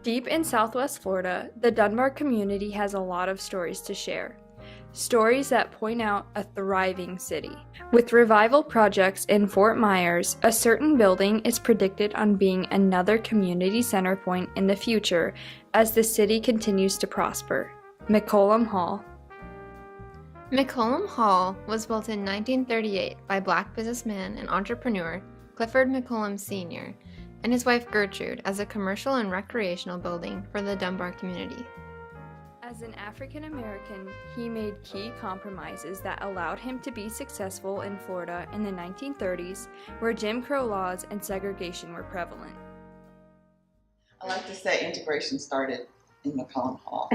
Deep in Southwest Florida, the Dunbar community has a lot of stories to share. Stories that point out a thriving city. With revival projects in Fort Myers, a certain building is predicted on being another community center point in the future as the city continues to prosper. McCollum Hall. McCollum Hall was built in 1938 by Black businessman and entrepreneur Clifford McCollum Sr. and his wife Gertrude as a commercial and recreational building for the Dunbar community. As an African American, he made key compromises that allowed him to be successful in Florida in the 1930s, where Jim Crow laws and segregation were prevalent. I like to say integration started in McCollum Hall.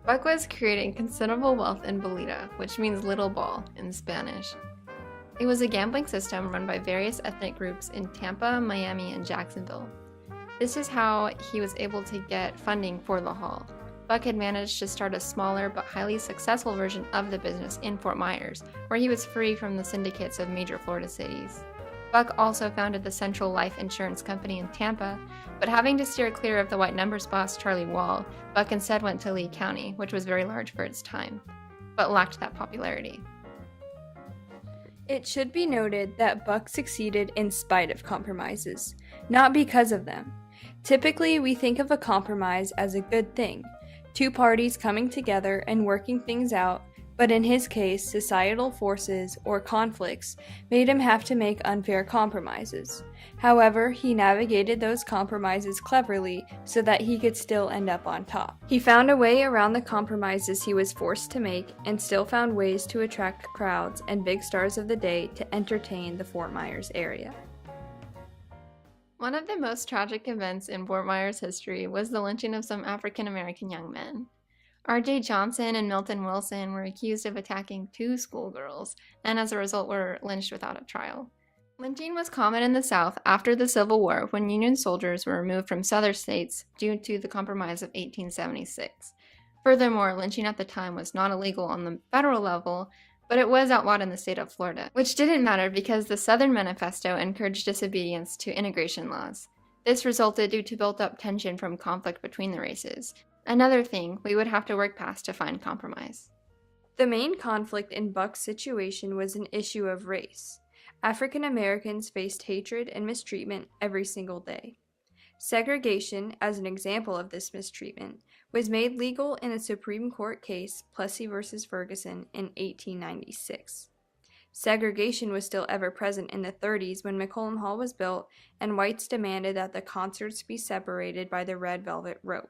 Buck was creating considerable wealth in Bolita, which means little ball in Spanish. It was a gambling system run by various ethnic groups in Tampa, Miami, and Jacksonville. This is how he was able to get funding for the hall. Buck had managed to start a smaller but highly successful version of the business in Fort Myers, where he was free from the syndicates of major Florida cities. Buck also founded the Central Life Insurance Company in Tampa, but having to steer clear of the white numbers boss Charlie Wall, Buck instead went to Lee County, which was very large for its time, but lacked that popularity. It should be noted that Buck succeeded in spite of compromises, not because of them. Typically, we think of a compromise as a good thing, two parties coming together and working things out, but in his case, societal forces or conflicts made him have to make unfair compromises. However, he navigated those compromises cleverly so that he could still end up on top. He found a way around the compromises he was forced to make and still found ways to attract crowds and big stars of the day to entertain the Fort Myers area. One of the most tragic events in Fort Myers history was the lynching of some African American young men. R.J. Johnson and Milton Wilson were accused of attacking two schoolgirls, and as a result were lynched without a trial. Lynching was common in the South after the Civil War when Union soldiers were removed from Southern states due to the Compromise of 1876. Furthermore, lynching at the time was not illegal on the federal level, but it was outlawed in the state of Florida, which didn't matter because the Southern Manifesto encouraged disobedience to integration laws. This resulted due to built-up tension from conflict between the races. Another thing we would have to work past to find compromise. The main conflict in Buck's situation was an issue of race. African Americans faced hatred and mistreatment every single day. Segregation, as an example of this mistreatment, was made legal in a Supreme Court case, Plessy v. Ferguson, in 1896. Segregation was still ever present in the 30s when McCollum Hall was built, and whites demanded that the concerts be separated by the red velvet rope.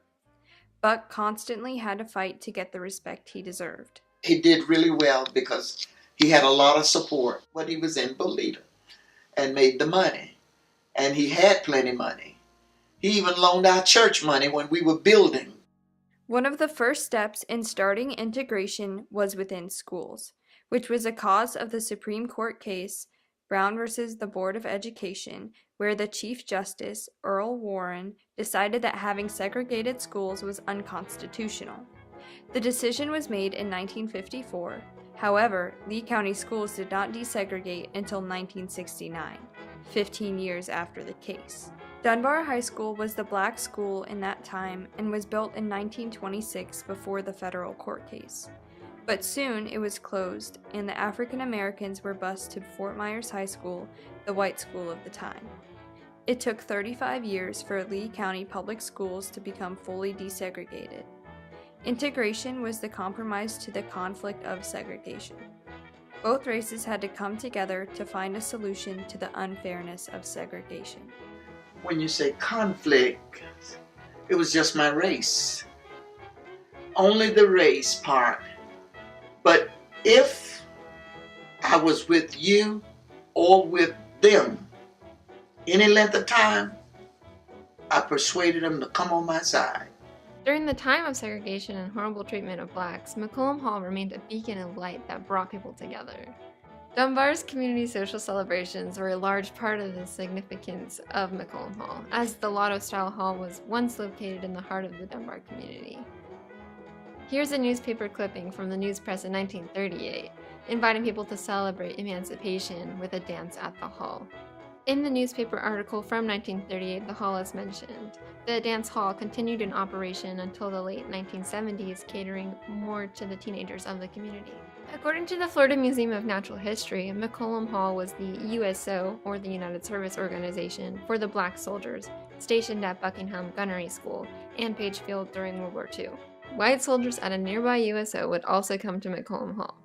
Buck constantly had to fight to get the respect he deserved. He did really well because he had a lot of support when he was in Bolita and made the money. And he had plenty money. He even loaned our church money when we were building. One of the first steps in starting integration was within schools, which was a cause of the Supreme Court case Brown v. the Board of Education, where the Chief Justice, Earl Warren, decided that having segregated schools was unconstitutional. The decision was made in 1954. However, Lee County schools did not desegregate until 1969, 15 years after the case. Dunbar High School was the black school in that time and was built in 1926 before the federal court case. But soon it was closed, and the African Americans were bused to Fort Myers High School, the white school of the time. It took 35 years for Lee County public schools to become fully desegregated. Integration was the compromise to the conflict of segregation. Both races had to come together to find a solution to the unfairness of segregation. When you say conflict, it was just my race. Only the race part. But if I was with you or with them any length of time, I persuaded them to come on my side. During the time of segregation and horrible treatment of blacks, McCollum Hall remained a beacon of light that brought people together. Dunbar's community social celebrations were a large part of the significance of McCollum Hall, as the Lotto-style hall was once located in the heart of the Dunbar community. Here's a newspaper clipping from the news press in 1938, inviting people to celebrate emancipation with a dance at the hall. In the newspaper article from 1938, the hall is mentioned. The dance hall continued in operation until the late 1970s, catering more to the teenagers of the community. According to the Florida Museum of Natural History, McCollum Hall was the USO, or the United Service Organization, for the black soldiers stationed at Buckingham Gunnery School and Page Field during World War II. White soldiers at a nearby USO would also come to McCollum Hall.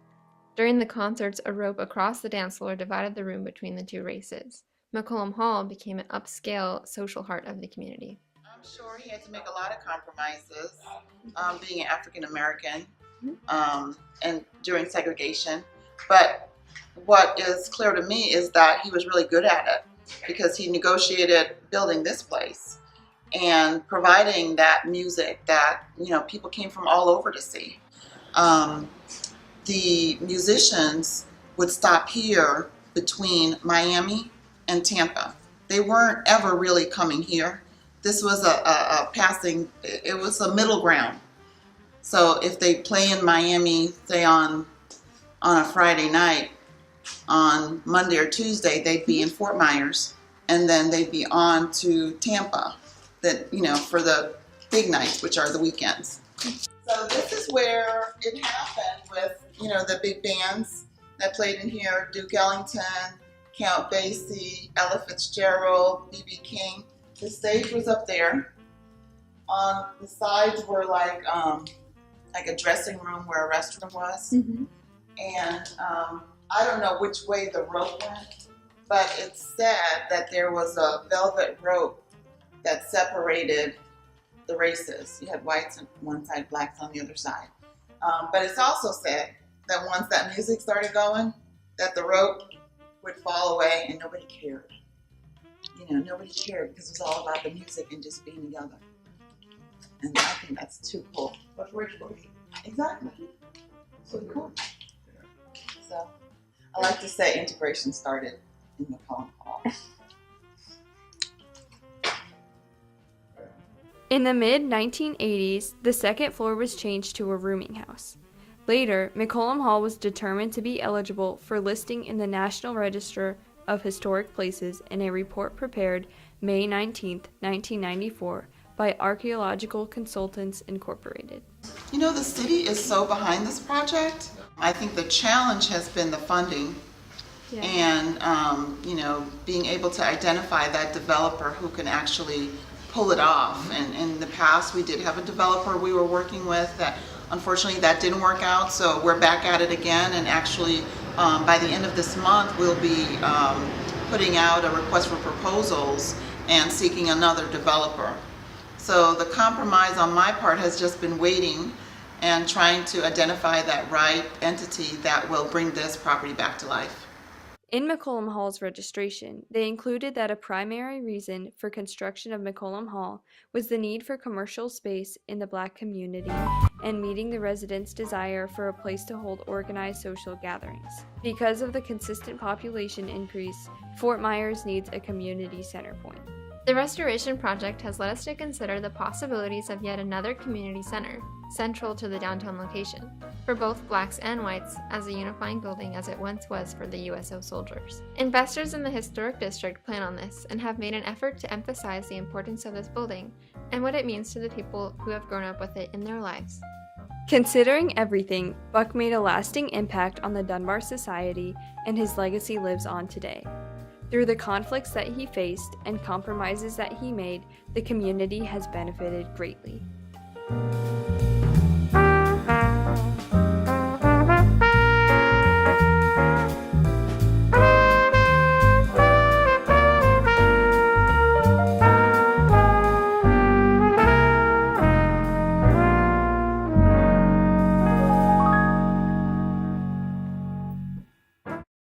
During the concerts, a rope across the dance floor divided the room between the two races. McCollum Hall became an upscale social heart of the community. I'm sure he had to make a lot of compromises, being an African American, and during segregation. But what is clear to me is that he was really good at it, because he negotiated building this place and providing that music that people came from all over to see. The musicians would stop here between Miami and Tampa. They weren't ever really coming here. This was a passing, it was a middle ground. So if they play in Miami, say on a Friday night, on Monday or Tuesday, they'd be in Fort Myers, and then they'd be on to Tampa, for the big nights, which are the weekends. So this is where it happened with, the big bands that played in here: Duke Ellington, Count Basie, Ella Fitzgerald, B.B. King. The stage was up there. On the sides were like a dressing room where a restaurant was. Mm-hmm. And I don't know which way the rope went, but it said that there was a velvet rope that separated the races. You had whites on one side, blacks on the other side. But it's also said that once that music started going, that the rope would fall away and nobody cared. Nobody cared, because it was all about the music and just being together. And I think that's too cool. But where's Boogie? Exactly. So cool. So I like to say integration started in McCollum Hall. In the mid-1980s, the second floor was changed to a rooming house. Later, McCollum Hall was determined to be eligible for listing in the National Register of Historic Places in a report prepared May 19, 1994 by Archaeological Consultants Incorporated. The city is so behind this project. I think the challenge has been the funding. Yeah. And, being able to identify that developer who can actually pull it off. And in the past, we did have a developer we were working with that, unfortunately, that didn't work out. So we're back at it again, and actually by the end of this month, we'll be putting out a request for proposals and seeking another developer. So the compromise on my part has just been waiting and trying to identify that right entity that will bring this property back to life. In McCollum Hall's registration, they included that a primary reason for construction of McCollum Hall was the need for commercial space in the Black community and meeting the residents' desire for a place to hold organized social gatherings. Because of the consistent population increase, Fort Myers needs a community center point. The restoration project has led us to consider the possibilities of yet another community center, central to the downtown location, for both blacks and whites, as a unifying building as it once was for the USO soldiers. Investors in the historic district plan on this and have made an effort to emphasize the importance of this building and what it means to the people who have grown up with it in their lives. Considering everything, Buck made a lasting impact on the Dunbar society, and his legacy lives on today. Through the conflicts that he faced and compromises that he made, the community has benefited greatly.